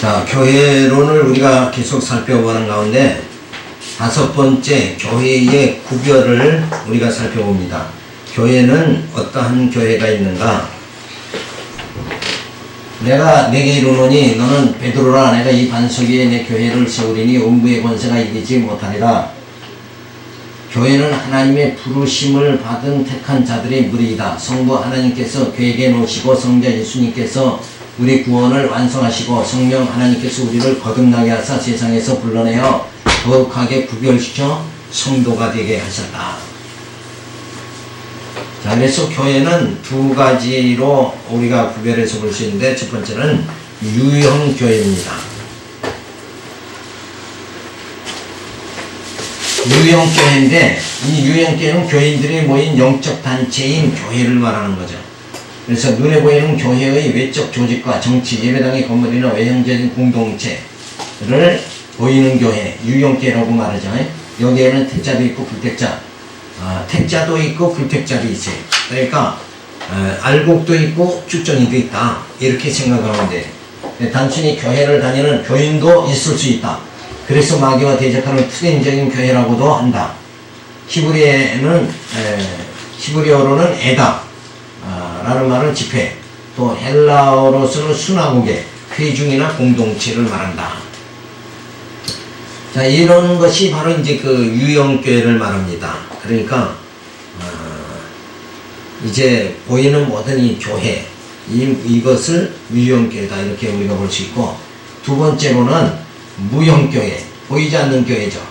자, 교회론을 우리가 계속 살펴보는 가운데 5번째, 교회의 구별을 우리가 살펴봅니다. 교회는 어떠한 교회가 있는가? 내가 내게 이르노니 너는 베드로라. 내가 이 반석 위에 내 교회를 세우리니 음부의 권세가 이기지 못하리라. 교회는 하나님의 부르심을 받은 택한 자들의 무리이다. 성부 하나님께서 계획해 놓으시고 성자 예수님께서 우리 구원을 완성하시고 성령 하나님께서 우리를 거듭나게 하사 세상에서 불러내어 거룩하게 구별시켜 성도가 되게 하셨다. 자, 그래서 교회는 두 가지로 우리가 구별해서 볼 수 있는데, 첫 번째는 유형교회입니다. 유형교회인데, 이 유형교회는 교인들이 모인 영적 단체인 교회를 말하는 거죠. 그래서 눈에 보이는 교회의 외적 조직과 정치, 예배당의 건물이나 외형적인 공동체를 보이는 교회, 유형교회라고 말하죠. 여기에는 택자도 있고 불택자, 택자도 있고 불택자도 있어요. 그러니까 알곡도 있고 쭉정이도 있다, 이렇게 생각하면 돼. 단순히 교회를 다니는 교인도 있을 수 있다. 그래서 마귀와 대적하는 투쟁적인 교회라고도 한다. 히브리어로는 에다 라는 말은 집회, 또 헬라어로서는 수나고게, 회중이나 공동체를 말한다. 자, 이런 것이 바로 이제 그 유형교회를 말합니다. 그러니까 이제 보이는 모든 이 교회, 이것을 유형교회다, 이렇게 우리가 볼 수 있고, 두 번째로는 무형교회, 보이지 않는 교회죠.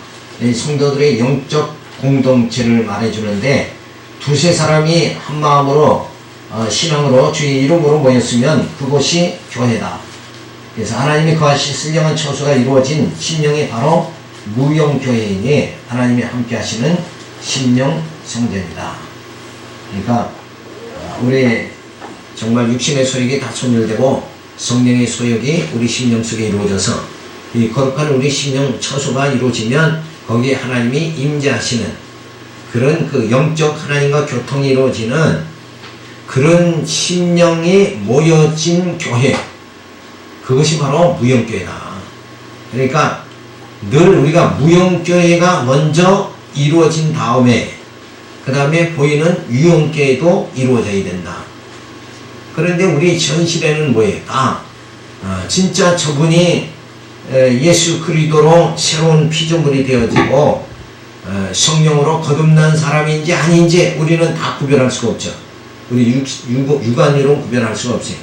성도들의 영적 공동체를 말해주는데, 두세 사람이 한 마음으로 신앙으로 주의 이름으로 모였으면 그곳이 교회다. 그래서 하나님이 거하시 신령한 처소가 이루어진 심령이 바로 무형교회이니 하나님이 함께 하시는 심령 성전이다. 그러니까 우리 정말 육신의 소욕이 다 소멸되고 성령의 소욕이 우리 심령 속에 이루어져서 이 거룩한 우리 심령 처소가 이루어지면 거기에 하나님이 임재하시는 그런 그 영적 하나님과 교통이 이루어지는 그런 심령이 모여진 교회, 그것이 바로 무형교회다. 그러니까 늘 우리가 무형교회가 먼저 이루어진 다음에 그 다음에 보이는 유형교회도 이루어져야 된다. 그런데 우리 전 시대는 뭐예요? 진짜 저분이 예수 그리스도로 새로운 피조물이 되어지고 성령으로 거듭난 사람인지 아닌지 우리는 다 구별할 수가 없죠. 우리 육안으로 구별할 수가 없어요.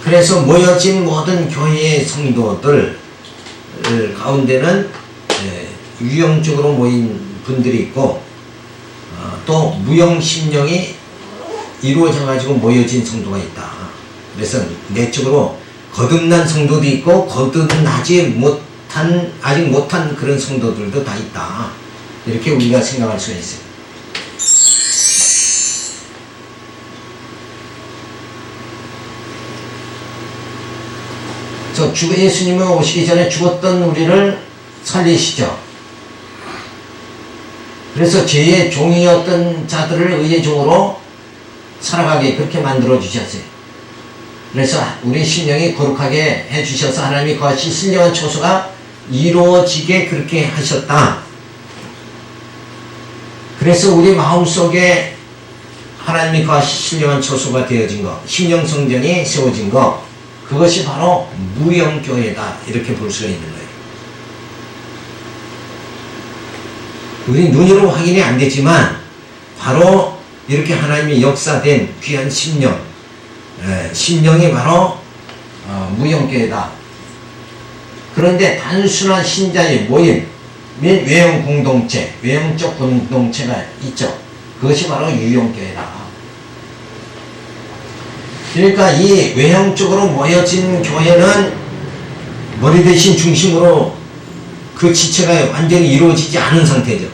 그래서 모여진 모든 교회의 성도들 가운데는 유형적으로 모인 분들이 있고, 또 무형심령이 이루어져 가지고 모여진 성도가 있다. 그래서 내적으로 거듭난 성도도 있고 거듭나지 아직 못한 그런 성도들도 다 있다, 이렇게 우리가 생각할 수가 있어요. 예수님이 오시기 전에 죽었던 우리를 살리시죠. 그래서 죄의 종이었던 자들을 의의 종으로 살아가게 그렇게 만들어 주셨어요. 그래서 우리 심령이 거룩하게 해주셔서 하나님이 거하시 신령한 처소가 이루어지게 그렇게 하셨다. 그래서 우리 마음속에 하나님이 거하시 신령한 처소가 되어진 것, 심령 성전이 세워진 것, 그것이 바로 무형교회다, 이렇게 볼 수가 있는 거예요. 우리 눈으로 확인이 안 되지만 바로 이렇게 하나님이 역사된 귀한 심령, 심령이 바로 무형교회다. 그런데 단순한 신자의 모임 및 외형 공동체, 외형적 공동체가 있죠. 그것이 바로 유형교회다. 그러니까 이 외형적으로 모여진 교회는 머리 대신 중심으로 그 지체가 완전히 이루어지지 않은 상태죠.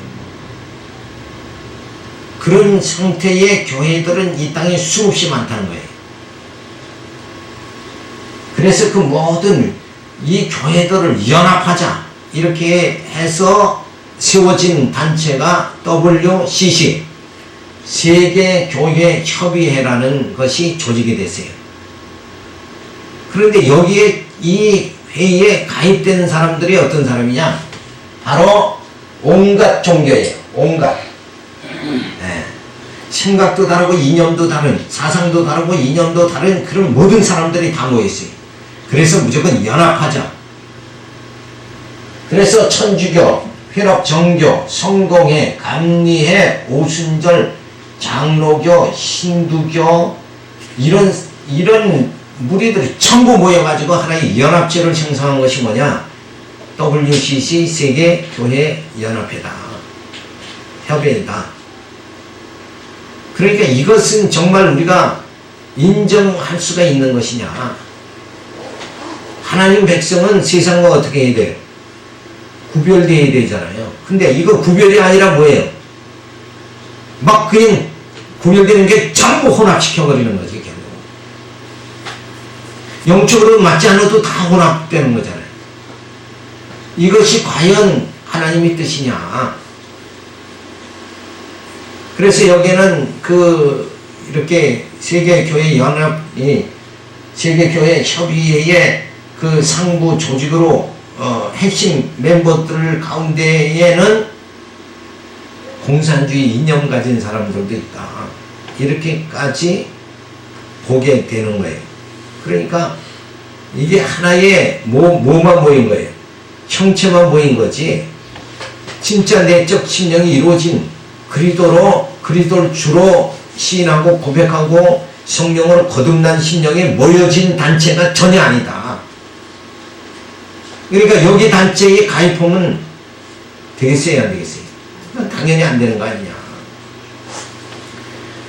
그런 상태의 교회들은 이 땅에 수없이 많다는 거예요. 그래서 그 모든 이 교회들을 연합하자, 이렇게 해서 세워진 단체가 WCC, 세계교회협의회라는 것이 조직이 됐어요. 그런데 여기에 이 회의에 가입되는 사람들이 어떤 사람이냐? 바로 온갖 종교예요. 온갖. 네. 생각도 다르고 이념도 다른, 사상도 다르고 이념도 다른 그런 모든 사람들이 다 모여있어요. 그래서 무조건 연합하자. 그래서 천주교, 회럽정교, 성공회, 감리회, 오순절, 장로교, 힌두교 이런 무리들이 전부 모여가지고 하나의 연합체를 형성한 것이 뭐냐? WCC 세계교회연합회다. 협회이다. 그러니까 이것은 정말 우리가 인정할 수가 있는 것이냐? 하나님 백성은 세상과 어떻게 해야 돼요? 구별되어야 되잖아요. 근데 이거 구별이 아니라 뭐예요? 막 그냥 구별되는 게 전부 혼합시켜버리는 거지, 결국. 영적으로 맞지 않아도 다 혼합되는 거잖아요. 이것이 과연 하나님의 뜻이냐? 그래서 여기는 이렇게 세계교회 세계교회 협의회의 그 상부 조직으로 핵심 멤버들 가운데에는 공산주의 이념 가진 사람들도 있다. 이렇게까지 보게 되는 거예요. 그러니까 이게 하나의 뭐만 모인 거예요? 형체만 모인 거지. 진짜 내적 심령이 이루어진 그리스도를 주로 시인하고 고백하고 성령으로 거듭난 심령에 모여진 단체가 전혀 아니다. 그러니까 여기 단체에 가입하면 되겠어요, 안 되겠어요? 당연히 안 되는 거 아니냐.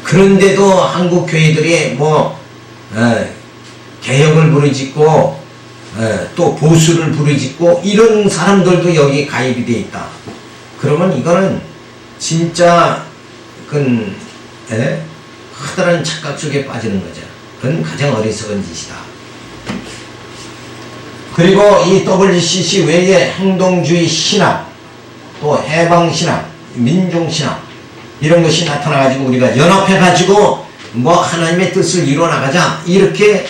그런데도 한국 교회들이 개혁을 부르짖고 또 보수를 부르짖고 이런 사람들도 여기 가입이 돼 있다. 그러면 이거는 진짜 커다란 착각 속에 빠지는 거죠. 그건 가장 어리석은 짓이다. 그리고 이 WCC 외에 행동주의 신학, 또 해방신학, 민중신학 이런 것이 나타나가지고 우리가 연합해가지고 하나님의 뜻을 이뤄나가자 이렇게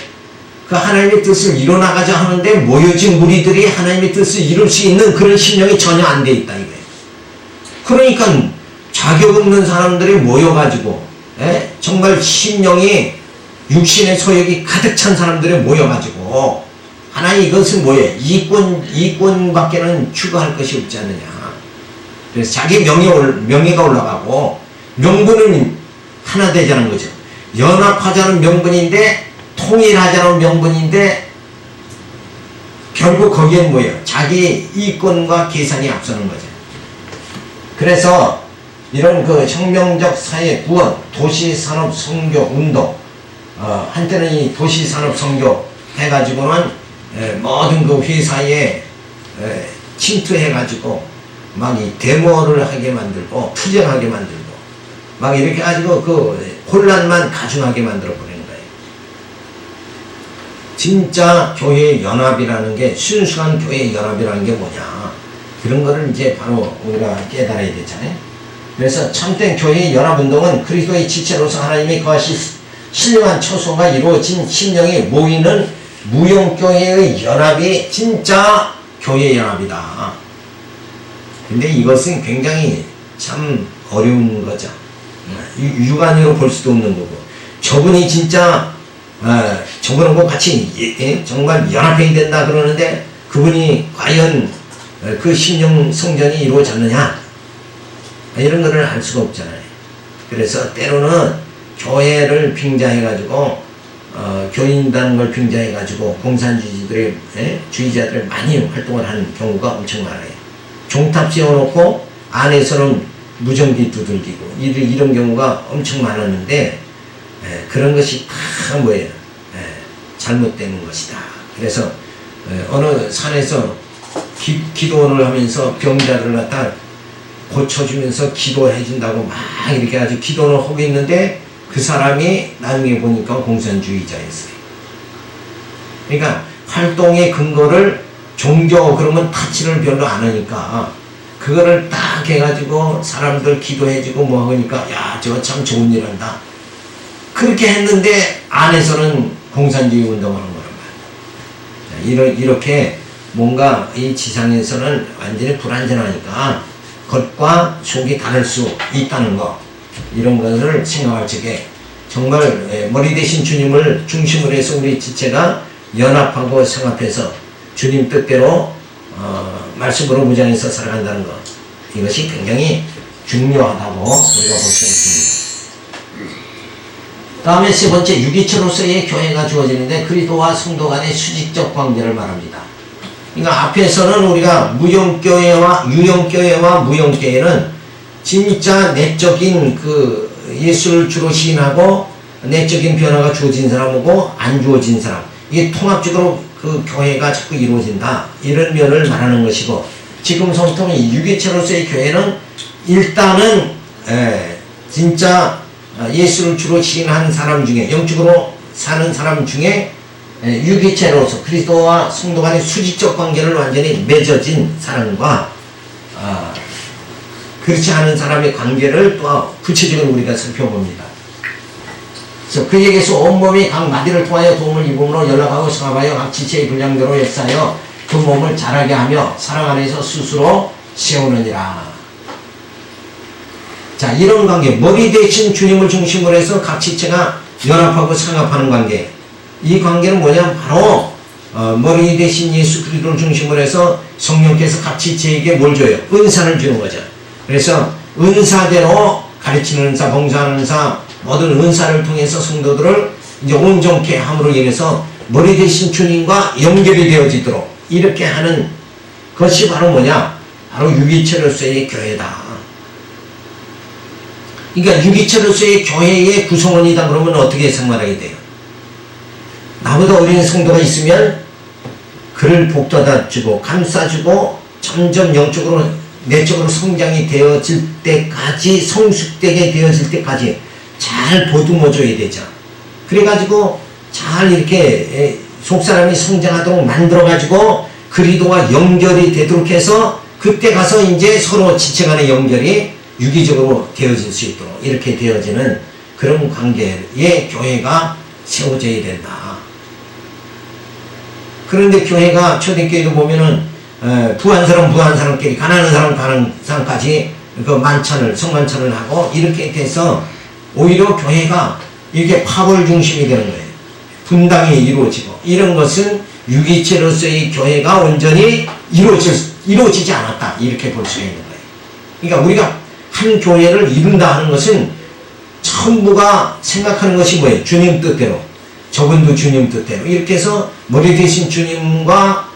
그 하나님의 뜻을 이뤄나가자 하는데 모여진 무리들이 하나님의 뜻을 이룰 수 있는 그런 심령이 전혀 안 돼 있다 이거예요. 그러니까 자격 없는 사람들이 모여가지고 정말 심령이 육신의 소욕이 가득 찬 사람들이 모여가지고 하나님 이것은 뭐예요? 이권밖에는 추구할 것이 없지 않느냐. 그래서 자기 명예가 올라가고 명분은 하나 되자는 거죠. 연합하자는 명분인데 통일하자는 명분인데 결국 거기엔 뭐예요? 자기 이권과 계산이 앞서는 거죠. 그래서 이런 혁명적 사회 구원, 도시산업 선교 운동 한때는 이 도시산업 선교 해가지고는 모든 회사에 침투해가지고 막 이 데모를 하게 만들고 투쟁하게 만들고 막 이렇게 가지고 혼란만 가중하게 만들어 버리는 거예요. 진짜 교회 연합이라는 게 순수한 교회 연합이라는 게 뭐냐? 그런 거를 이제 바로 우리가 깨달아야 되잖아요. 그래서 참된 교회 연합운동은 그리스도의 지체로서 하나님이 거하시 신령한 처소가 이루어진 심령이 모이는 무용교회의 연합이 진짜 교회 연합이다. 근데 이것은 굉장히 참 어려운 거죠. 육안으로 볼 수도 없는 거고. 저분이 진짜 저분하고 같이 정말 연합해야 된다 그러는데 그분이 과연 그 심령 성전이 이루어졌느냐? 이런 거를 알 수가 없잖아요. 그래서 때로는 교회를 빙자해가지고 교인이라는 걸 빙자해가지고 공산주의자들이 주의자들이 많이 활동을 하는 경우가 엄청 많아요. 종탑 지어놓고 안에서는 무전기 두들기고 이런 경우가 엄청 많았는데 그런 것이 다 뭐예요? 잘못된 것이다. 그래서 어느 산에서 기도원을 하면서 병자들을 갖다 고쳐주면서 기도해준다고 막 이렇게 아주 기도를 하고 있는데 그 사람이 나중에 보니까 공산주의자였어요. 그러니까 활동의 근거를 종교 그러면 타치를 별로 안 하니까 그거를 딱 해가지고 사람들 기도해주고 뭐 하니까 야 저거 참 좋은 일 한다. 그렇게 했는데 안에서는 공산주의 운동하는 거란 말이에요. 이렇게 뭔가 이 지상에서는 완전히 불완전하니까 겉과 속이 다를 수 있다는 거, 이런 것을 생각할 적에 정말 머리 대신 주님을 중심으로 해서 우리 지체가 연합하고 성합해서 주님 뜻대로 말씀으로 무장해서 살아간다는 것, 이것이 굉장히 중요하다고 우리가 볼 수 있습니다. 다음에 세 번째, 유기체로서의 교회가 주어지는데 그리스도와 성도 간의 수직적 관계를 말합니다. 그러니까 앞에서는 우리가 무형교회와 유형교회와 무형교회는 진짜 내적인 그 예수를 주로 시인하고 내적인 변화가 주어진 사람이고 안 주어진 사람, 이게 통합적으로 그 교회가 자꾸 이루어진다, 이런 면을 말하는 것이고, 지금 성통이 유기체로서의 교회는 일단은 진짜 예수를 주로 시인한 사람 중에, 영적으로 사는 사람 중에 유기체로서 그리스도와 성도 간의 수직적 관계를 완전히 맺어진 사람과 그렇지 않은 사람의 관계를 또 구체적으로 우리가 살펴봅니다. 그래서 그에게서 온몸이 각 마디를 통하여 도움을 입음으로 연락하고 성합하여 각 지체의 분량대로 역사하여 그 몸을 자라게 하며 사랑 안에서 스스로 세우느니라. 자, 이런 관계, 머리 대신 주님을 중심으로 해서 각 지체가 연합하고 상합하는 관계, 이 관계는 뭐냐면 바로 머리 대신 예수 그리스도를 중심으로 해서 성령께서 각 지체에게 뭘 줘요? 은사를 주는 거죠. 그래서 은사대로 가르치는 은사, 봉사하는 은사, 모든 은사를 통해서 성도들을 이제 온전케 함으로 인해서 머리 대신 주님과 연결이 되어지도록 이렇게 하는 것이 바로 뭐냐? 바로 유기체로서의 교회다. 그러니까 유기체로서의 교회의 구성원이다 그러면 어떻게 생활하게 돼요? 나보다 어린 성도가 있으면 그를 복돋아주고 감싸주고 점점 영적으로 내적으로 성장이 되어질 때까지, 성숙되게 되어질 때까지 잘 보듬어줘야 되죠. 그래가지고 잘 이렇게 속사람이 성장하도록 만들어가지고 그리스도와 연결이 되도록 해서 그때 가서 이제 서로 지체 간의 연결이 유기적으로 되어질 수 있도록 이렇게 되어지는 그런 관계의 교회가 세워져야 된다. 그런데 교회가 초대교회도 보면은 부한 사람끼리, 가난한 사람까지 그 만찬을, 성만찬을 하고 이렇게 돼서 오히려 교회가 이렇게 파벌 중심이 되는 거예요. 분당이 이루어지고, 이런 것은 유기체로서의 교회가 온전히 이루어지지 않았다, 이렇게 볼 수가 있는 거예요. 그러니까 우리가 한 교회를 이룬다 하는 것은 전부가 생각하는 것이 뭐예요? 주님 뜻대로, 저분도 주님 뜻대로 이렇게 해서 머리 대신 주님과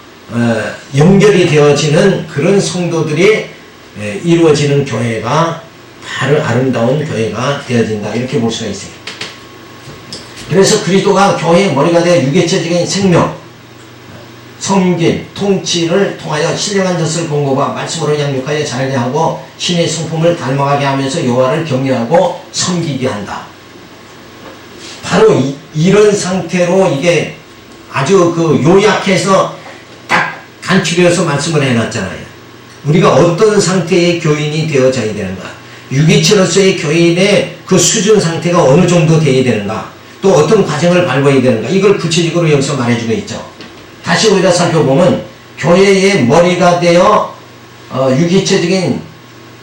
연결이 되어지는 그런 성도들이 이루어지는 교회가 바로 아름다운 교회가 되어진다, 이렇게 볼 수가 있어요. 그래서 그리스도가 교회의 머리가 되어 유기체적인 생명, 섬김, 통치를 통하여 신령한 젖을 공급과 말씀으로 양육하여 자라게 하고 신의 성품을 닮아가게 하면서 여호와를 경외하고 섬기게 한다. 바로 이런 상태로 이게 아주 그 요약해서 딱 간추려서 말씀을 해놨잖아요. 우리가 어떤 상태의 교인이 되어져야 되는가, 유기체로서의 교인의 그 수준 상태가 어느 정도 되어야 되는가, 또 어떤 과정을 밟아야 되는가, 이걸 구체적으로 여기서 말해주고 있죠. 다시 우리가 살펴보면 교회의 머리가 되어 유기체적인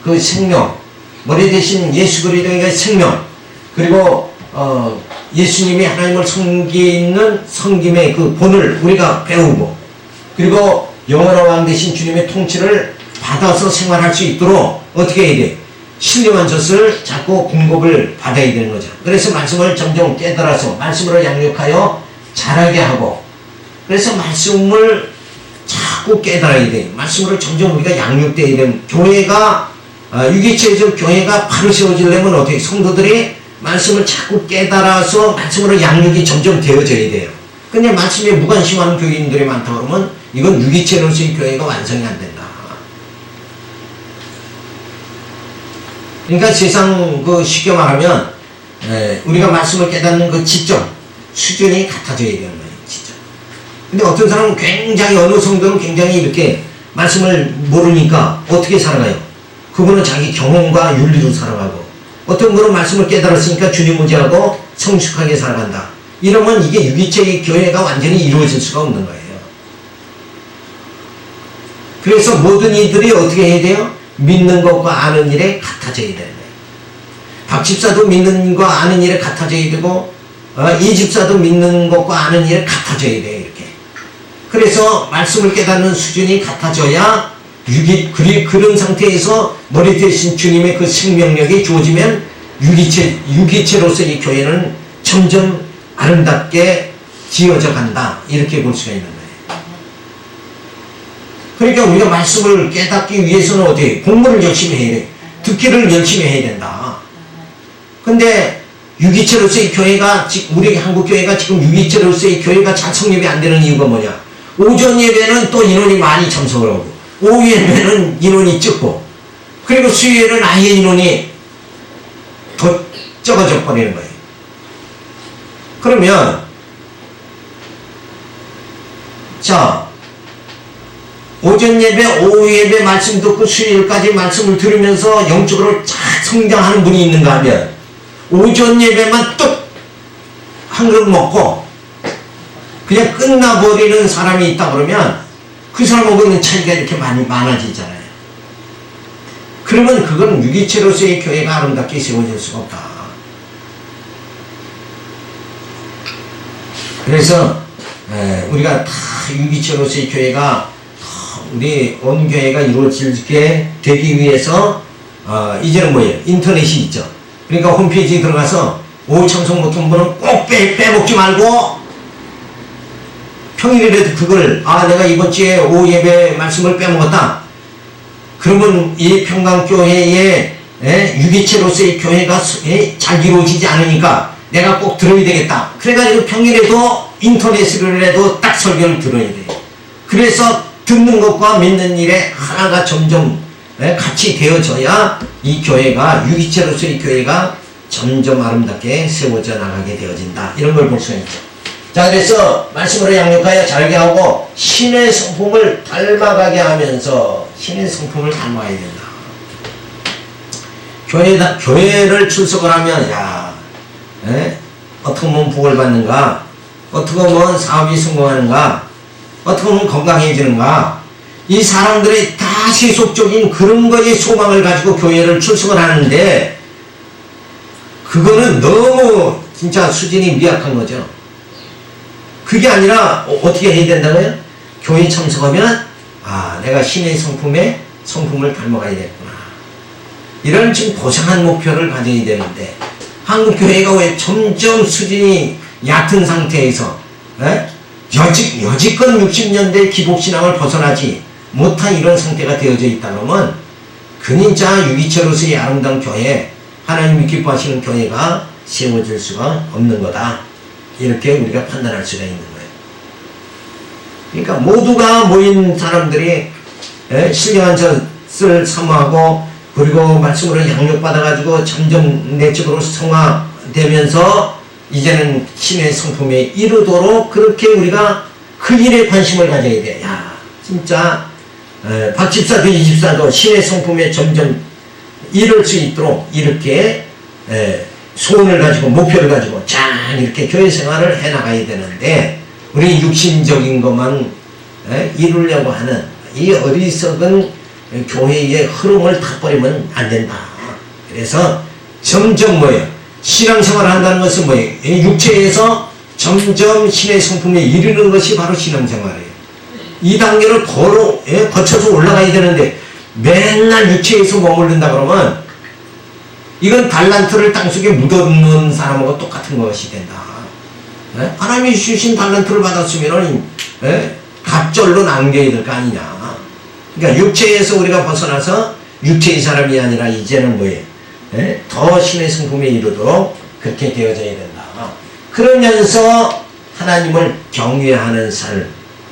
그 생명, 머리 대신 예수 그리스도의 생명, 그리고 예수님이 하나님을 섬기는 섬김의 그 본을 우리가 배우고, 그리고 영원한 왕 대신 주님의 통치를 받아서 생활할 수 있도록 어떻게 해야 돼? 신령한 젖을 자꾸 공급을 받아야 되는 거죠. 그래서 말씀을 점점 깨달아서 말씀으로 양육하여 자라게 하고, 그래서 말씀을 자꾸 깨달아야 돼. 말씀으로 점점 우리가 양육되어야 되는 교회가, 유기체적 교회가 바로 세워지려면 어떻게? 성도들이 말씀을 자꾸 깨달아서 말씀으로 양육이 점점 되어져야 돼요. 근데 말씀에 무관심하는 교인들이 많다 그러면 이건 유기체로서의 교회가 완성이 안 된다. 그러니까 세상 그 쉽게 말하면 우리가 말씀을 깨닫는 그 지점, 수준이 같아져야 되는 거예요. 지점. 근데 어떤 사람은 굉장히, 어느 성도는 굉장히 이렇게 말씀을 모르니까 어떻게 살아가요? 그분은 자기 경험과 윤리로 살아가고, 어떤 분은 말씀을 깨달았으니까 주님 의지하고 성숙하게 살아간다. 이러면 이게 유기체의 교회가 완전히 이루어질 수가 없는 거예요. 그래서 모든 이들이 어떻게 해야 돼요? 믿는 것과 아는 일에 같아져야 되는 거예요. 박 집사도 믿는 것과 아는 일에 같아져야 되고, 이 집사도 믿는 것과 아는 일에 같아져야 돼요. 이렇게. 그래서 말씀을 깨닫는 수준이 같아져야 그런 상태에서 머리 대신 주님의 그 생명력이 주어지면 유기체로서의 교회는 점점 아름답게 지어져 간다. 이렇게 볼 수가 있는 거예요. 그러니까 우리가 말씀을 깨닫기 위해서는 어떻게 공부를 열심히 해야 돼. 듣기를 열심히 해야 된다. 근데 유기체로서의 교회가 우리 한국 교회가 지금 유기체로서의 교회가 잘 성립이 안 되는 이유가 뭐냐? 오전 예배는 또 인원이 많이 참석을 하고 오후 예배는 인원이 적고 그리고 수요일은 아예 인원이 더 적어져 버리는 거예요. 그러면 자 오전 예배, 오후 예배 말씀 듣고 수요일까지 말씀을 들으면서 영적으로 잘 성장하는 분이 있는가 하면 오전 예배만 뚝 한 그릇 먹고 그냥 끝나버리는 사람이 있다 그러면 그 사람하고 있는 차이가 이렇게 많아지잖아요. 그러면 그건 유기체로서의 교회가 아름답게 세워질 수가 없다. 그래서 우리가 다 유기체로서의 교회가 우리 온 교회가 이루어지게 되기 위해서 이제는 뭐예요? 인터넷이 있죠. 그러니까 홈페이지에 들어가서 오후 참석 못한 분은 꼭 빼먹지 말고 평일이라도 그걸 내가 이번 주에 오후 예배 말씀을 빼먹었다. 그러면 이 평강교회의 유기체로서의 교회가 잘 이루어지지 않으니까 내가 꼭 들어야 되겠다. 그래가지고 평일에도 인터넷으로라도 딱 설교를 들어야 돼요. 그래서 듣는 것과 믿는 일에 하나가 점점 같이 되어져야 이 교회가 유기체로서의 교회가 점점 아름답게 세워져 나가게 되어진다. 이런 걸 볼 수가 있죠. 자, 그래서 말씀으로 양육하여 잘게 하고 신의 성품을 닮아가게 하면서 신의 성품을 닮아야 된다. 교회를 출석을 하면 어떻게 보면 복을 받는가, 어떻게 보면 사업이 성공하는가, 어떻게 보면 건강해지는가, 이 사람들의 다 세속적인 그런 거에 소망을 가지고 교회를 출석을 하는데 그거는 너무 진짜 수준이 미약한 거죠. 그게 아니라 어떻게 해야 된다고요? 교회 참석하면 내가 신의 성품을 닮아가야겠구나. 이런 지금 고상한 목표를 가져야 되는데 한국 교회가 왜 점점 수준이 얕은 상태에서 여지껏 60년대 기복신앙을 벗어나지 못한 이런 상태가 되어져 있다면 근인자 유기체로서의 아름다운 교회, 하나님이 기뻐하시는 교회가 세워질 수가 없는 거다. 이렇게 우리가 판단할 수가 있는 거예요. 그러니까 모두가 모인 사람들이 신령한 젖을 사모하고 그리고 말씀으로 양육받아가지고 점점 내적으로 성화되면서 이제는 신의 성품에 이르도록 그렇게 우리가 그 일에 관심을 가져야 돼. 진짜 박 집사도 이 집사도 신의 성품에 점점 이룰 수 있도록 이렇게 소원을 가지고 목표를 가지고 짠 이렇게 교회 생활을 해나가야 되는데 우리 육신적인 것만 이루려고 하는 이 어리석은 교회의 흐름을 타버리면 안 된다. 그래서 점점 뭐예요? 신앙생활을 한다는 것은 뭐예요? 육체에서 점점 신의 성품에 이르는 것이 바로 신앙생활이에요. 이 단계를 거쳐서 올라가야 되는데 맨날 육체에서 머무른다 그러면 이건 달란트를 땅속에 묻어놓는 사람하고 똑같은 것이 된다. 하나님이 주신 달란트를 받았으면 갑절로 남겨야 될 거 아니냐. 그러니까 육체에서 우리가 벗어나서 육체의 사람이 아니라 이제는 뭐예요? 더 신의 성품에 이르도록 그렇게 되어져야 된다. 그러면서 하나님을 경외하는 삶,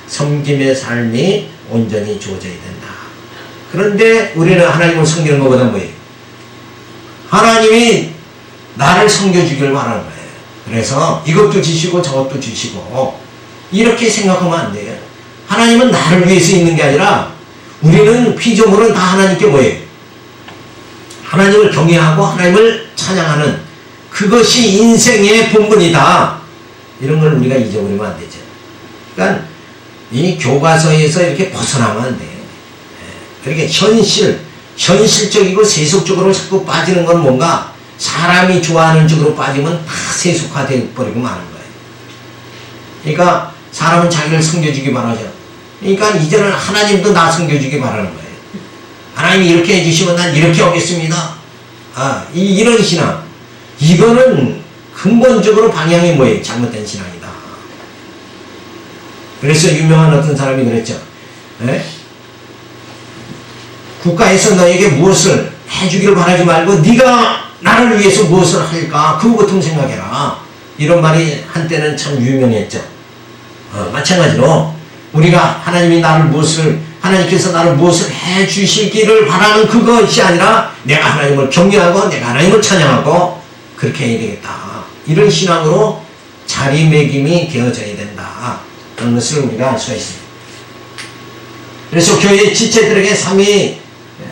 섬김의 삶이 온전히 주어져야 된다. 그런데 우리는 하나님을 섬기는 것보다 뭐예요? 하나님이 나를 섬겨주길 바라는 거예요. 그래서 이것도 주시고 저것도 주시고 이렇게 생각하면 안 돼요. 하나님은 나를 위해서 있는 게 아니라 우리는 피조물은 다 하나님께 뭐예요? 하나님을 경외하고 하나님을 찬양하는 그것이 인생의 본분이다. 이런 걸 우리가 잊어버리면 안 되죠. 그러니까 이 교과서에서 이렇게 벗어나면 안 돼요. 그렇게 현실적이고 세속적으로 자꾸 빠지는 건 뭔가 사람이 좋아하는 쪽으로 빠지면 다 세속화되어 버리고 마는 거예요. 그러니까 사람은 자기를 섬겨주기 바라죠. 그러니까 이제는 하나님도 나 섬겨주기 바라는 거예요. 하나님이 이렇게 해주시면 난 이렇게 하겠습니다. 이런 신앙. 이거는 근본적으로 방향이 뭐예요? 잘못된 신앙이다. 그래서 유명한 어떤 사람이 그랬죠. 에? 국가에서 너에게 무엇을 해주기를 바라지 말고 네가 나를 위해서 무엇을 할까 그거부터 생각해라. 이런 말이 한때는 참 유명했죠. 마찬가지로 우리가 하나님께서 나를 무엇을 해주시기를 바라는 그것이 아니라 내가 하나님을 경외하고 내가 하나님을 찬양하고 그렇게 해야 되겠다. 이런 신앙으로 자리매김이 되어져야 된다. 그런 것을 우리가 알 수가 있습니다. 그래서 교회 지체들에게 삼위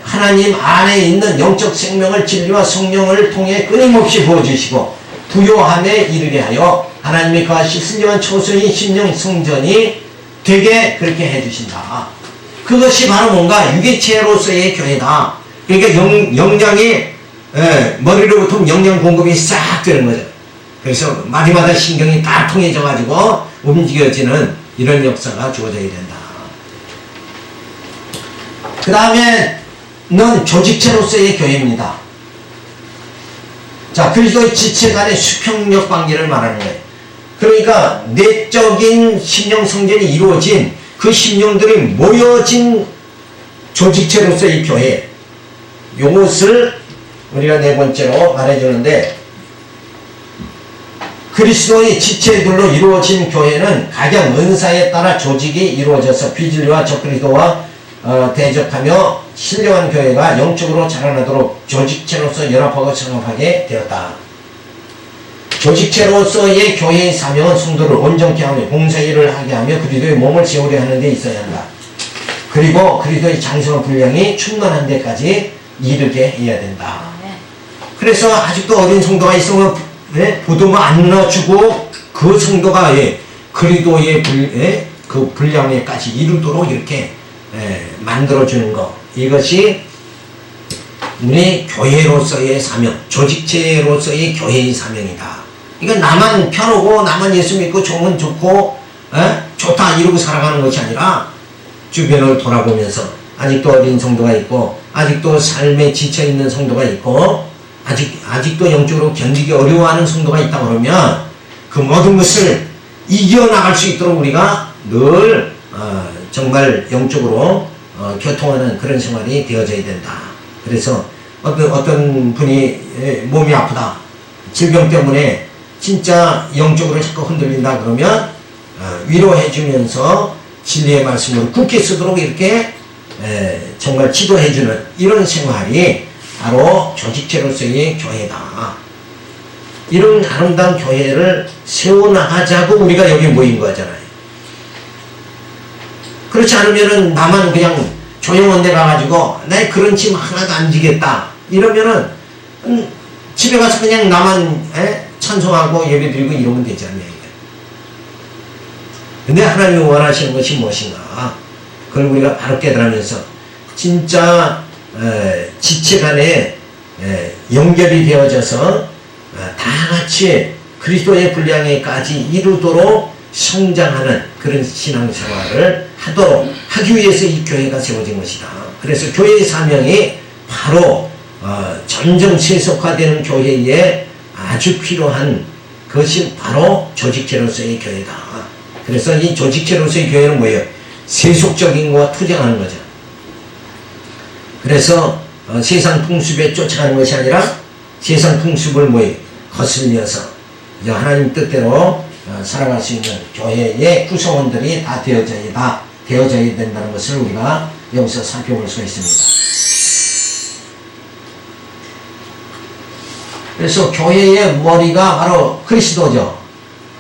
하나님 안에 있는 영적 생명을 진리와 성령을 통해 끊임없이 부어주시고 부요함에 이르게 하여 하나님이 거하실 신령한 초소인 심령 성전이 되게 그렇게 해주신다. 그것이 바로 뭔가 유기체로서의 교회다. 그러니까 영양이 머리로부터 영양 공급이 싹 되는 거죠. 그래서 마디마다 신경이 다 통해져 가지고 움직여지는 이런 역사가 주어져야 된다. 그 다음에는 조직체로서의 교회입니다. 자, 그리스도의 지체 간의 수평력 관계를 말하는 거예요. 그러니까 내적인 심령 성전이 이루어진 그 심령들이 모여진 조직체로서의 교회, 요것을 우리가 네 번째로 말해주는데, 그리스도의 지체들로 이루어진 교회는 각양 은사에 따라 조직이 이루어져서 비진리와 적그리스도와 대적하며 신령한 교회가 영적으로 자라나도록 조직체로서 연합하고 성합하게 되었다. 조직체로서의 교회의 사명은 성도를 온전케 하며 봉사일을 하게 하며 그리스도의 몸을 세우려 하는 데 있어야 한다. 그리고 그리스도의 장성한 분량이 충만한 데까지 이르게 해야 된다. 그래서 아직도 어린 성도가 있으면 부도만 안 넣어주고 그 성도가 그리스도의 그 분량에까지 이르도록 이렇게 만들어주는 것, 이것이 우리 교회로서의 사명, 조직체로서의 교회의 사명이다. 그러니까 나만 편하고 나만 예수 믿고 좋으면 좋고 좋다 이러고 살아가는 것이 아니라 주변을 돌아보면서 아직도 어린 성도가 있고 아직도 삶에 지쳐있는 성도가 있고 아직도 영적으로 견디기 어려워하는 성도가 있다 그러면 그 모든 것을 이겨나갈 수 있도록 우리가 늘 정말 영적으로 교통하는 그런 생활이 되어져야 된다. 그래서 어떤 분이 몸이 아프다, 질병 때문에 진짜 영적으로 자꾸 흔들린다 그러면 위로해 주면서 진리의 말씀으로 굳게 쓰도록 이렇게 정말 지도해 주는 이런 생활이 바로 조직체로서의 교회다. 이런 아름다운 교회를 세워나가자고 우리가 여기 모인 거잖아요. 그렇지 않으면은 나만 그냥 조용한 데 가가지고 내 그런 짐 하나도 안 지겠다 이러면은 집에 가서 그냥 나만 찬송하고 예배드리고 이러면 되지 않냐. 근데 하나님이 원하시는 것이 무엇인가, 그걸 우리가 바로 깨달으면서 진짜 지체 간에 연결이 되어져서 다 같이 그리스도의 분량에까지 이루도록 성장하는 그런 신앙생활을 하기 위해서 이 교회가 세워진 것이다. 그래서 교회의 사명이 바로 점점 세속화되는 교회에 아주 필요한 것이 바로 조직체로서의 교회다. 그래서 이 조직체로서의 교회는 뭐예요? 세속적인 것과 투쟁하는 거죠. 그래서 세상 풍습에 쫓아가는 것이 아니라 세상 풍습을 뭐예요? 거슬려서 하나님 뜻대로 살아갈 수 있는 교회의 구성원들이 다 되어져야 된다는 것을 우리가 여기서 살펴볼 수가 있습니다. 그래서 교회의 머리가 바로 그리스도죠.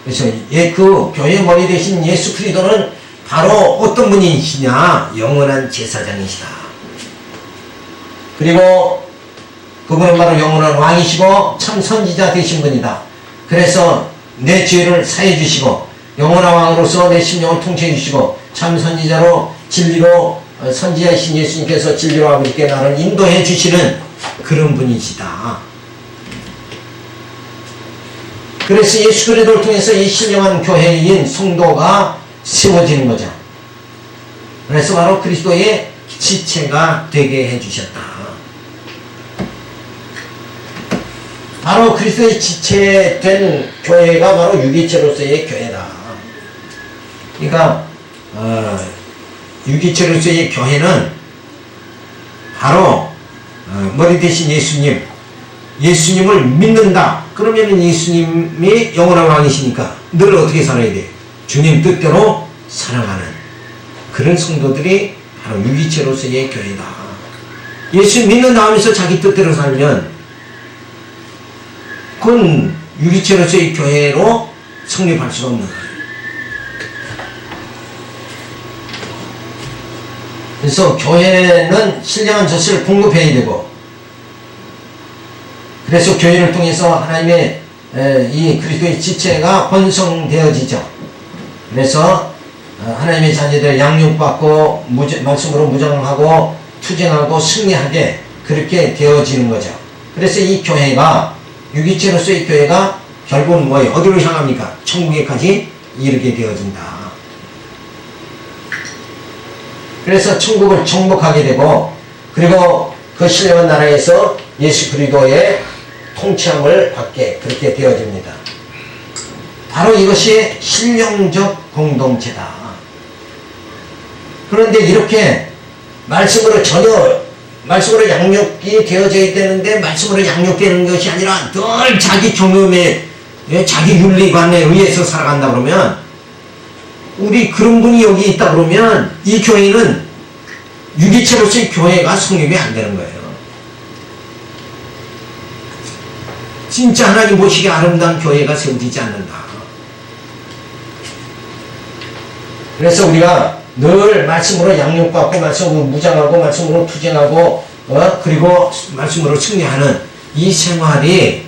그래서 그 교회의 머리 대신 예수 그리스도는 바로 어떤 분이시냐? 영원한 제사장이시다. 그리고 그분은 바로 영원한 왕이시고 참 선지자 되신 분이다. 그래서 내 죄를 사해 주시고 영원한 왕으로서 내 심령을 통치해 주시고 참 선지자로 진리로 선지자이신 예수님께서 진리로 아버지께 나를 인도해 주시는 그런 분이시다. 그래서 예수 그리스도를 통해서 이 신령한 교회인 성도가 세워지는 거죠. 그래서 바로 그리스도의 지체가 되게 해주셨다. 바로 그리스도의 지체된 교회가 바로 유기체로서의 교회다. 그러니까 유기체로서의 교회는 바로 머리 대신 예수님을 믿는다. 그러면 예수님이 영원한 왕이시니까 늘 어떻게 살아야 돼? 주님 뜻대로 살아가는 그런 성도들이 바로 유기체로서의 교회다. 예수 믿는다 하면서 자기 뜻대로 살면 그건 유기체로서의 교회로 성립할 수가 없는 거예요. 그래서 교회는 신령한 젖을 공급해야 되고, 그래서 교회를 통해서 하나님의 이 그리스도의 지체가 번성되어지죠. 그래서 하나님의 자녀들 양육받고 말씀으로 무장하고 투쟁하고 승리하게 그렇게 되어지는 거죠. 그래서 이 교회가 유기체로서의 교회가 결국은 뭐예요? 어디로 향합니까? 천국에까지 이르게 되어진다. 그래서 천국을 정복하게 되고, 그리고 그 신령한 나라에서 예수 그리스도의 통치함을 받게 그렇게 되어집니다. 바로 이것이 신령적 공동체다. 그런데 이렇게 말씀으로 양육이 되어져야 되는데, 말씀으로 양육되는 것이 아니라 늘 자기 경험에, 자기 윤리관에 의해서 살아간다 그러면, 우리 그런 분이 여기 있다 그러면 이 교회는 유기체로서의 교회가 성립이 안 되는 거예요. 진짜 하나님 보시기에 아름다운 교회가 세워지지 않는다. 그래서 우리가 늘 말씀으로 양육받고 말씀으로 무장하고 말씀으로 투쟁하고 그리고 말씀으로 승리하는 이 생활이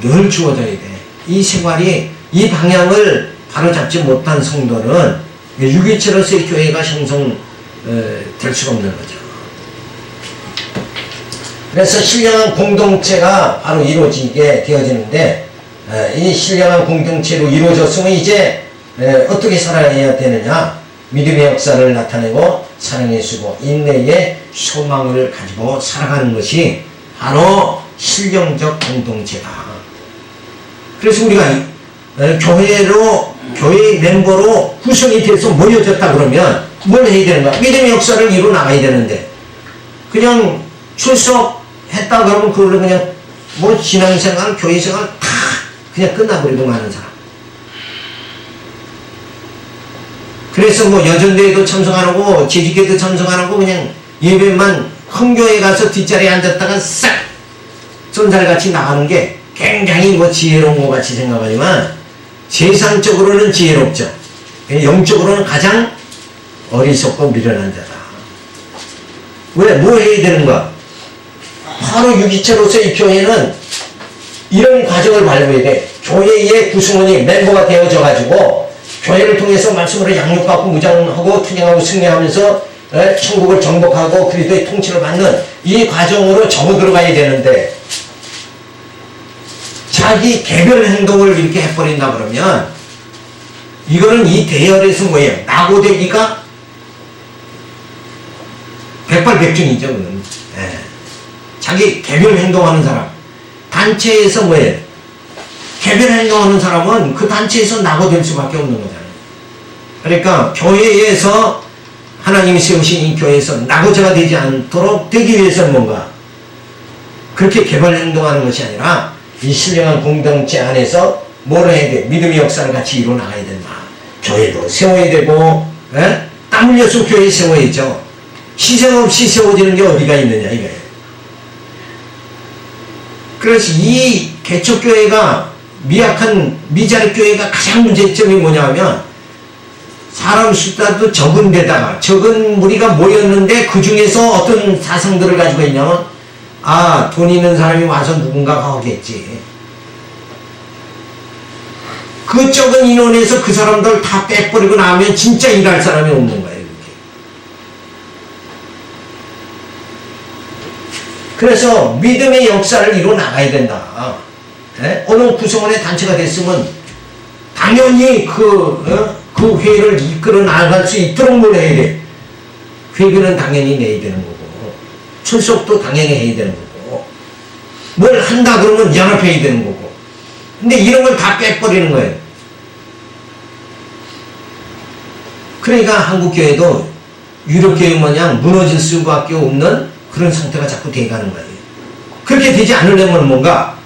늘 주어져야 돼. 이 생활이, 이 방향을 바로잡지 못한 성도는 유기체로서의 교회가 형성될 수가 없는 거죠. 그래서 신령한 공동체가 바로 이루어지게 되어지는데, 이 신령한 공동체로 이루어졌으면 이제 어떻게 살아야 되느냐? 믿음의 역사를 나타내고 사랑의 수고, 인내의 소망을 가지고 살아가는 것이 바로 신령적 공동체다. 그래서 우리가 교회 멤버로 구성이 돼서 모여졌다 그러면 뭘 해야 되는가? 믿음의 역사를 이루어 나가야 되는데, 그냥 출석했다 그러면 그걸로 그냥 뭐 신앙생활, 교회생활 다 그냥 끝나버리고 마는 사람. 그래서 뭐 여전대회도 참석 안 하고 재직회도 참석 안 하고 그냥 예배만 흥교에 가서 뒷자리에 앉았다가 싹 쏜살같이 나가는 게 굉장히 뭐 지혜로운 것 같이 생각하지만 세상적으로는 지혜롭죠. 영적으로는 가장 어리석고 미련한 자다. 왜? 뭐 해야 되는가? 바로 유기체로서의 교회는 이런 과정을 밟아야 돼. 교회의 구성원이 멤버가 되어져 가지고 교회를 통해서 말씀으로 양육받고 무장하고 투쟁하고 승리하면서 천국을 정복하고 그리스도의 통치를 받는 이 과정으로 접어들어가야 되는데, 자기 개별 행동을 이렇게 해버린다 그러면 이거는 이 대열에서 뭐예요? 낙오되기가 백발백중이죠. 그건. 자기 개별 행동하는 사람, 단체에서 뭐예요? 개별 행동하는 사람은 그 단체에서 낙오될 수밖에 없는 거잖아요. 그러니까 교회에서 하나님이 세우신 이 교회에서 낙오자가 되지 않도록 되기 위해서는 뭔가 그렇게 개별 행동하는 것이 아니라 이 신령한 공동체 안에서 뭘 해야 돼? 믿음의 역사를 같이 이루어 나가야 된다. 교회도 세워야 되고, 땀 흘려서 교회 세워야죠. 희생 없이 세워지는 게 어디가 있느냐 이거예요. 그래서 이 개척교회가 미약한 미자립교회가 가장 문제점이 뭐냐면, 사람 숫자도 적은 데다가 적은 무리가 모였는데 그 중에서 어떤 사상들을 가지고 있냐면, 돈 있는 사람이 와서 누군가가 하겠지. 그 적은 인원에서 그 사람들 다 빼버리고 나면 진짜 일할 사람이 없는 거예요. 이렇게. 그래서 믿음의 역사를 이루어 나가야 된다. 예? 어느 구성원의 단체가 됐으면 당연히 그 회의를 이끌어 나갈 수 있도록 뭘 해야 돼? 회비는 당연히 내야 되는 거고, 출석도 당연히 해야 되는 거고, 뭘 한다 그러면 연합해야 되는 거고. 근데 이런 걸 다 빼버리는 거예요. 그러니까 한국교회도 유럽교회 마냥 무너질 수밖에 없는 그런 상태가 자꾸 돼가는 거예요. 그렇게 되지 않으려면 뭔가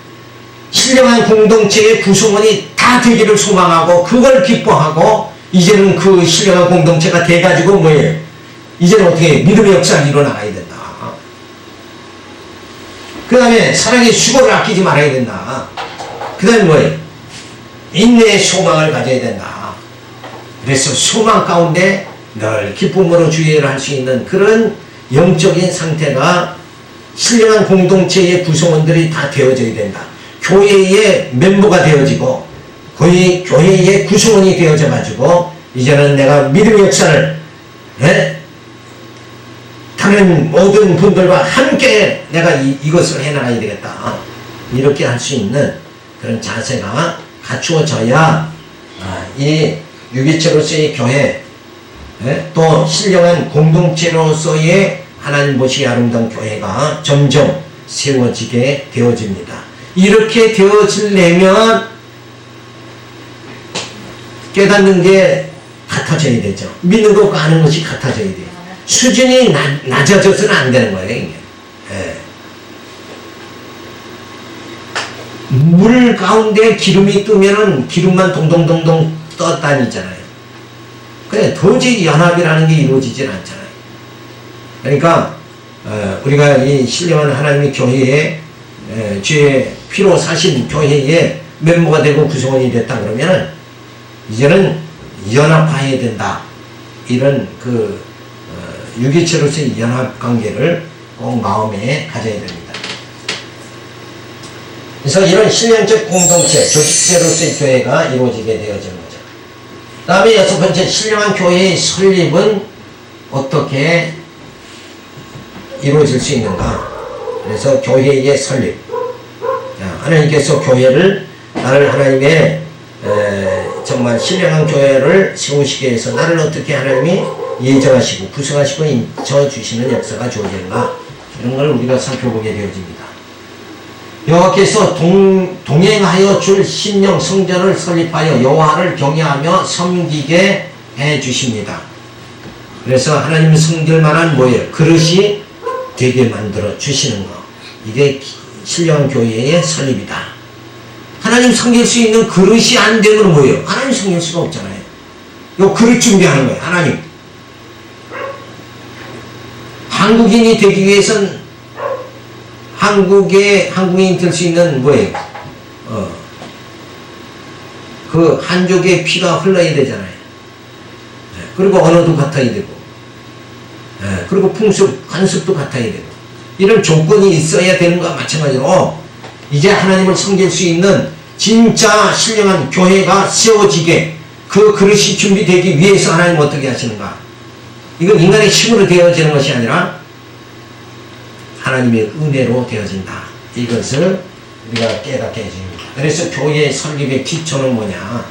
신령한 공동체의 구성원이 다 되기를 소망하고 그걸 기뻐하고 이제는 그 신령한 공동체가 돼가지고 뭐예요? 이제는 어떻게 믿음의 역사를 일어나가야 된다. 그 다음에 사랑의 수고를 아끼지 말아야 된다. 그 다음에 뭐예요? 인내의 소망을 가져야 된다. 그래서 소망 가운데 늘 기쁨으로 주의를 할 수 있는 그런 영적인 상태가 신령한 공동체의 구성원들이 다 되어져야 된다. 교회의 멤버가 되어지고 교회의 구성원이 되어져 가지고 이제는 내가 믿음의 역사를 다른 모든 분들과 함께 내가 이것을 해나가야 되겠다. 이렇게 할 수 있는 그런 자세가 갖추어져야 이 유기체로서의 교회 또 신령한 공동체로서의 하나님 보시기에 아름다운 교회가 점점 세워지게 되어집니다. 이렇게 되어지려면 깨닫는 게 같아져야 되죠. 믿는 것과 아는 것이 같아져야 돼요. 수준이 낮아져서는 안 되는 거예요. 이게. 물 가운데 기름이 뜨면은 기름만 동동동동 떠다니잖아요. 그래 도저히 연합이라는 게 이루어지질 않잖아요. 그러니까 우리가 이 신령한 하나님의 교회에 주의 피로 사신 교회에 멤버가 되고 구성원이 됐다 그러면 이제는 연합해야 된다. 이런 유기체로서의 연합관계를 꼭 마음에 가져야 됩니다. 그래서 이런 신령적 공동체, 조직체로서의 교회가 이루어지게 되어지는 거죠. 다음에 6번째, 신령한 교회의 설립은 어떻게 이루어질 수 있는가? 그래서 교회의 설립. 하나님께서 교회를, 나를 하나님의 정말 신령한 교회를 세우시기 위해서 나를 어떻게 하나님이 예정하시고 구성하시고 인쳐주시는 역사가 주어지는가? 이런 걸 우리가 살펴보게 되어집니다. 여호와께서 동행하여 줄 신령 성전을 설립하여 여호와를 경외하며 섬기게 해주십니다. 그래서 하나님 섬길 만한 뭐예요? 그릇이 되게 만들어 주시는 거. 이게 신령한 교회의 설립이다. 하나님 섬길 수 있는 그릇이 안 되면 뭐예요? 하나님 섬길 수가 없잖아요. 요 그릇 준비하는 거예요. 하나님. 한국인이 되기 위해서는 한국인이 될 수 있는 뭐예요? 그 한족의 피가 흘러야 되잖아요. 그리고 언어도 같아야 되고, 그리고 풍습, 관습도 같아야 되고, 이런 조건이 있어야 되는 것과 마찬가지로 이제 하나님을 섬길 수 있는 진짜 신령한 교회가 세워지게 그 그릇이 준비되기 위해서 하나님 어떻게 하시는가? 이건 인간의 힘으로 되어지는 것이 아니라 하나님의 은혜로 되어진다. 이것을 우리가 깨닫게 해줍니다. 그래서 교회의 설립의 기초는 뭐냐?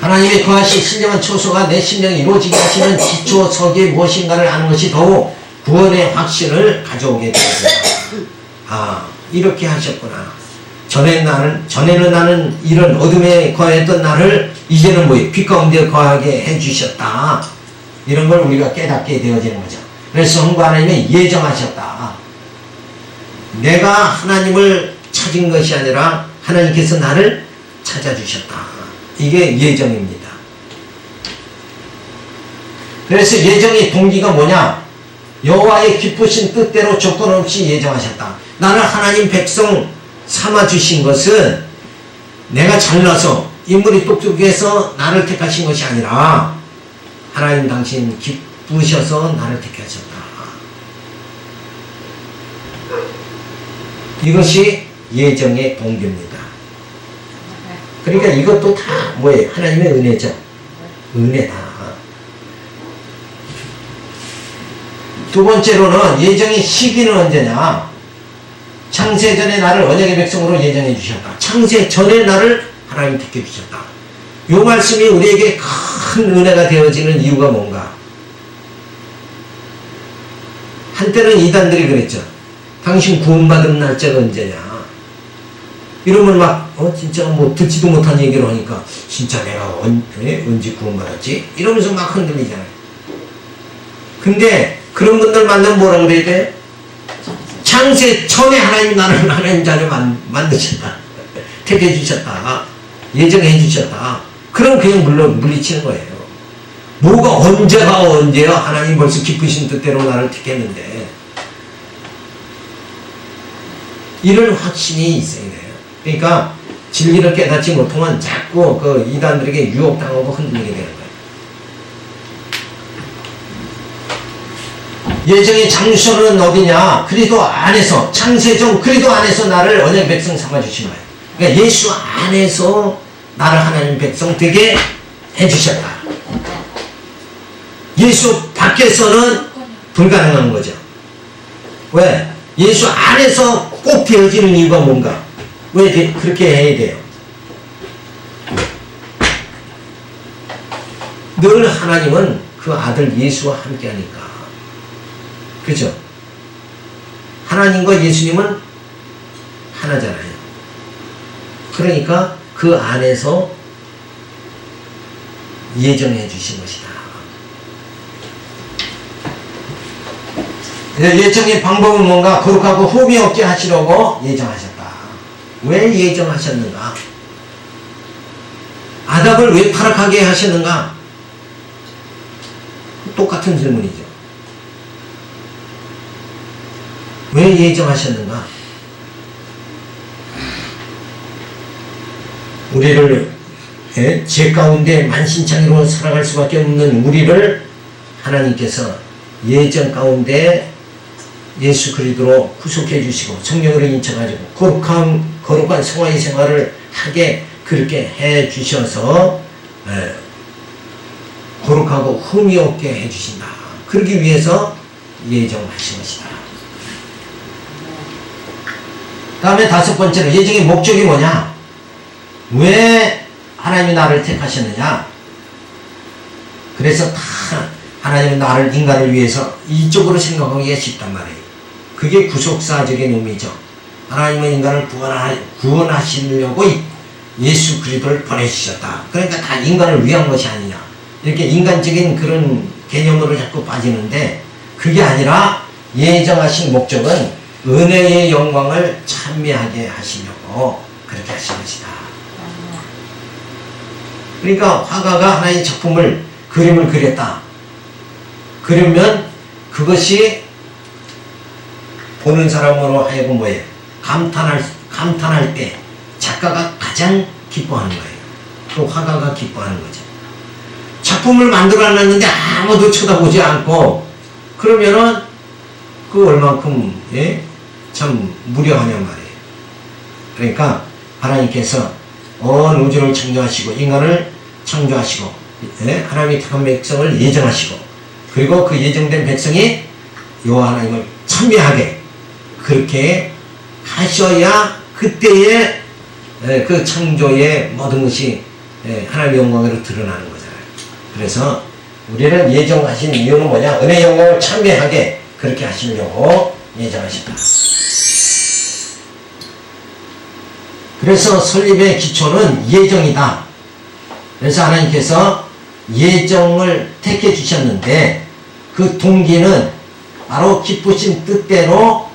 하나님의 거하신 신령한 초소가 내 심령이 이루어지게 하시는 기초 석이 무엇인가를 아는 것이 더욱 구원의 확신을 가져오게 됩니다. 이렇게 하셨구나. 전에는 나는 이런 어둠에 거했던 나를 이제는 뭐예요? 빛 가운데 거하게 해주셨다. 이런 걸 우리가 깨닫게 되어지는 거죠. 그래서 성부 하나님이 예정하셨다. 내가 하나님을 찾은 것이 아니라 하나님께서 나를 찾아주셨다. 이게 예정입니다. 그래서 예정의 동기가 뭐냐? 여호와의 기쁘신 뜻대로 조건 없이 예정하셨다. 나를 하나님 백성 삼아주신 것은 내가 잘나서 인물이 똑똑해서 나를 택하신 것이 아니라 하나님 당신 기쁘셔서 나를 택하셨다. 이것이 예정의 동기입니다. 그러니까 이것도 다 뭐예요? 하나님의 은혜죠. 은혜다. 두 번째로는 예정의 시기는 언제냐? 창세 전에 나를 언약의 백성으로 예정해 주셨다. 창세 전에 나를 하나님 택해 주셨다. 이 말씀이 우리에게 큰 은혜가 되어지는 이유가 뭔가? 한때는 이단들이 그랬죠. 당신 구원받은 날짜가 언제냐? 이러면 막 진짜 뭐 듣지도 못한 얘기를 하니까 진짜 내가 언제 구원받았지? 이러면서 막 흔들리잖아요. 근데 그런 분들 만나면 뭐라 그래야 돼? 창세 전에 하나님 나를 하나님 자녀 만드셨다. 택해 주셨다. 예정해 주셨다. 그럼 그냥 물리치는 거예요. 뭐가 언제가 언제야? 하나님 벌써 기쁘신 뜻대로 나를 택했는데. 이런 확신이 있어야 돼요. 그러니까 진리를 깨닫지 못하면 자꾸 그 이단들에게 유혹당하고 흔들리게 되는 거예요. 예정의 장소는 어디냐? 그리스도 안에서, 창세전 그리스도 안에서 나를 언약의 백성 삼아주신 거예요. 그러니까 예수 안에서 나를 하나님 백성 되게 해주셨다. 예수 밖에서는 불가능한 거죠. 왜? 예수 안에서 꼭 되어지는 이유가 뭔가? 왜 그렇게 해야 돼요? 늘 하나님은 그 아들 예수와 함께 하니까. 그죠? 하나님과 예수님은 하나잖아요. 그러니까 그 안에서 예정해 주신 것이다. 예정의 방법은 뭔가? 거룩하고 흠이 없게 하시려고 예정하셨다. 왜 예정하셨는가? 아담을 왜 타락하게 하셨는가? 똑같은 질문이죠. 왜 예정하셨는가? 우리를 죄 가운데 만신창이로 살아갈 수밖에 없는 우리를 하나님께서 예정 가운데 예수 그리스도로 구속해 주시고 성령으로 인쳐가지고 거룩한 성화의 생활을 하게 그렇게 해 주셔서 거룩하고 흠이 없게 해 주신다. 그러기 위해서 예정하신 것이다. 다음에 다섯 번째로 예정의 목적이 뭐냐? 왜 하나님이 나를 택하셨느냐? 그래서 다 하나님은 나를 인간을 위해서 이쪽으로 생각하기가 쉽단 말이에요. 그게 구속사적인 의미죠. 하나님은 인간을 구원하시려고 예수 그리스도를 보내주셨다. 그러니까 다 인간을 위한 것이 아니냐. 이렇게 인간적인 그런 개념으로 자꾸 빠지는데 그게 아니라 예정하신 목적은 은혜의 영광을 찬미하게 하시려고 그렇게 하신 것이다. 그러니까 화가가 하나의 작품을 그림을 그렸다. 그러면 그것이 보는 사람으로 하여금 뭐예요? 감탄할 때 작가가 가장 기뻐하는 거예요. 또 화가가 기뻐하는 거죠. 작품을 만들어놨는데 아무도 쳐다보지 않고 그러면은 그 얼만큼 참 무료하냔 말이에요. 그러니까 하나님께서 온 우주를 창조하시고 인간을 창조하시고 하나님의 택한 백성을 예정하시고 그리고 그 예정된 백성이 여호와 하나님을 찬미하게 그렇게 하셔야 그때의 그 창조의 모든 것이 하나님의 영광으로 드러나는 거잖아요. 그래서 우리를 예정하신 이유는 뭐냐? 은혜의 영광을 찬미하게 그렇게 하시려고 예정하셨다. 그래서 설립의 기초는 예정이다. 그래서 하나님께서 예정을 택해 주셨는데 그 동기는 바로 기쁘신 뜻대로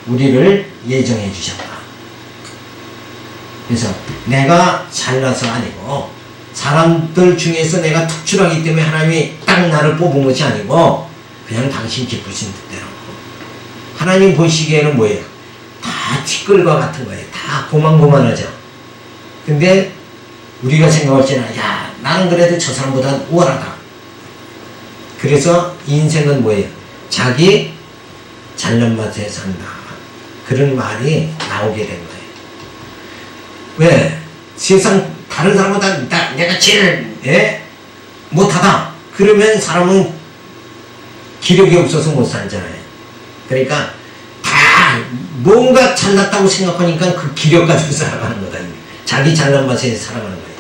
우리를 예정해 주셨다. 그래서 내가 잘나서 아니고 사람들 중에서 내가 특출하기 때문에 하나님이 딱 나를 뽑은 것이 아니고 그냥 당신 기쁘신 뜻대로. 하나님 보시기에는 뭐예요? 다 티끌과 같은 거예요. 다 고만고만하죠. 근데 우리가 생각할 때는 야 나는 그래도 저 사람보다 우월하다. 그래서 인생은 뭐예요? 자기 잘난 맛에 산다. 그런 말이 나오게 된 거예요. 왜? 세상 다른 사람보다 내가 제일 못하다. 그러면 사람은 기력이 없어서 못 살잖아요. 그러니까 다 뭔가 잘났다고 생각하니까 그 기력 가지고 살아가는 거다. 자기 잘난 맛에 살아가는 거예요.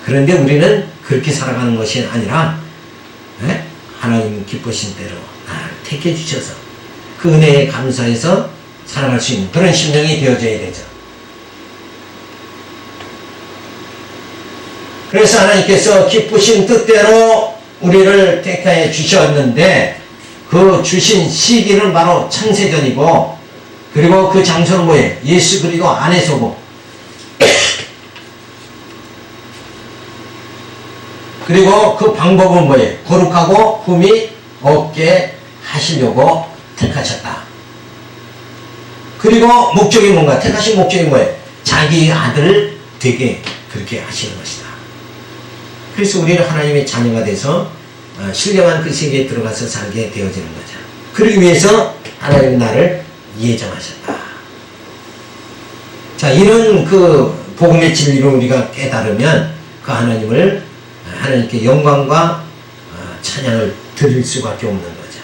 그런데 우리는 그렇게 살아가는 것이 아니라 하나님 기쁘신 대로 나를 택해 주셔서 그 은혜에 감사해서 살아갈 수 있는 그런 심령이 되어져야 되죠. 그래서 하나님께서 기쁘신 뜻대로 우리를 택하여 주셨는데 그 주신 시기는 바로 창세전이고 그리고 그 장소는 뭐예요? 예수 그리스도 안에서고 그리고 그 방법은 뭐예요? 거룩하고 흠이 없게 하시려고 택하셨다. 그리고 목적이 뭔가? 택하신 목적이 뭐예요? 자기 아들 되게 그렇게 하시는 것이다. 그래서 우리는 하나님의 자녀가 돼서 신령한 그 세계에 들어가서 살게 되어지는 거죠. 그러기 위해서 하나님이 나를 예정하셨다. 자, 이런 그 복음의 진리를 우리가 깨달으면 그 하나님께 영광과 찬양을 드릴 수밖에 없는 거죠.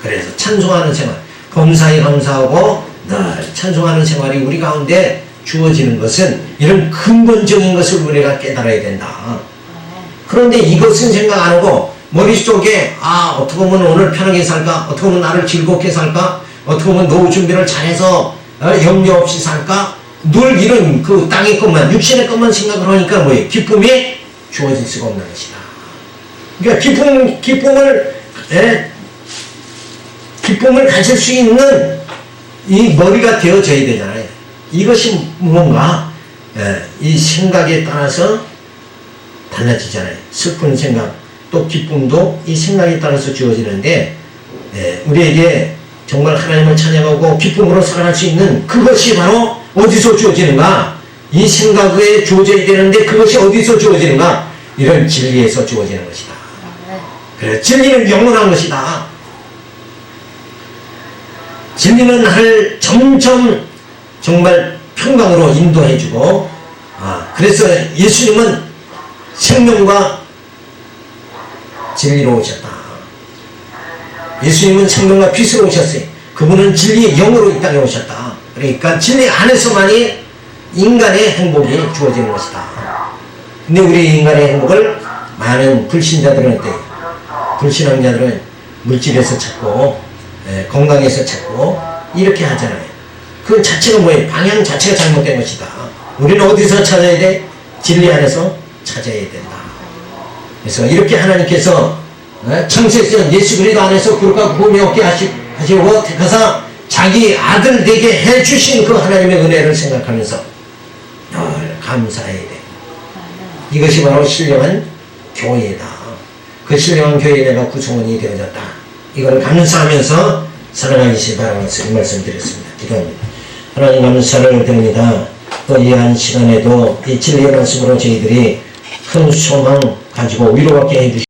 그래서 찬송하는 생활, 범사에 감사하고 늘 찬송하는 생활이 우리 가운데 주어지는 것은 이런 근본적인 것을 우리가 깨달아야 된다. 그런데 이것은 생각 안 하고 머릿속에 어떻게 보면 오늘 편하게 살까? 어떻게 보면 나를 즐겁게 살까? 어떻게 보면 노후 준비를 잘해서 염려 없이 살까? 늘 이런 그 땅의 것만 육신의 것만 생각을 하니까 뭐예요? 기쁨이 주어질 수가 없는 것이다. 그러니까 기쁨을 가질 수 있는 이 머리가 되어져야 되잖아요. 이것이 뭔가 이 생각에 따라서 달라지잖아요. 슬픈 생각 또 기쁨도 이 생각에 따라서 주어지는데 우리에게 정말 하나님을 찬양하고 기쁨으로 살아갈 수 있는 그것이 바로 어디서 주어지는가? 이 생각에 주어져야 되는데 그것이 어디서 주어지는가? 이런 진리에서 주어지는 것이다. 그래, 진리는 영원한 것이다. 진리는 나를 점점 정말 평강으로 인도해주고 그래서 예수님은 생명과 진리로 오셨다. 예수님은 생명과 빛으로 오셨어요. 그분은 진리의 영으로 이 땅에 오셨다. 그러니까 진리 안에서만이 인간의 행복이 주어지는 것이다. 근데 우리 인간의 행복을 많은 불신자들은 어때요? 불신앙 자들은 물질에서 찾고 건강에서 찾고 이렇게 하잖아요. 그 자체가 뭐예요? 방향 자체가 잘못된 것이다. 우리는 어디서 찾아야 돼? 진리 안에서 찾아야 된다. 그래서 이렇게 하나님께서 창세전 예수 그리스도 안에서 거룩하고 흠이 없게 하시고 택하사 자기 아들 되게 해주신 그 하나님의 은혜를 생각하면서 늘 감사해야 돼. 이것이 바로 신령한 교회다. 그 신령한 교회에 내가 구성원이 되어졌다. 이걸 감사하면서 살아가시기 바라면서 이 말씀 드렸습니다. 기도합니다. 하나님 감사를 드립니다. 또 이 한 시간에도 이 진리의 말씀으로 저희들이 큰 소망 가지고 위로받게 해주시옵소서.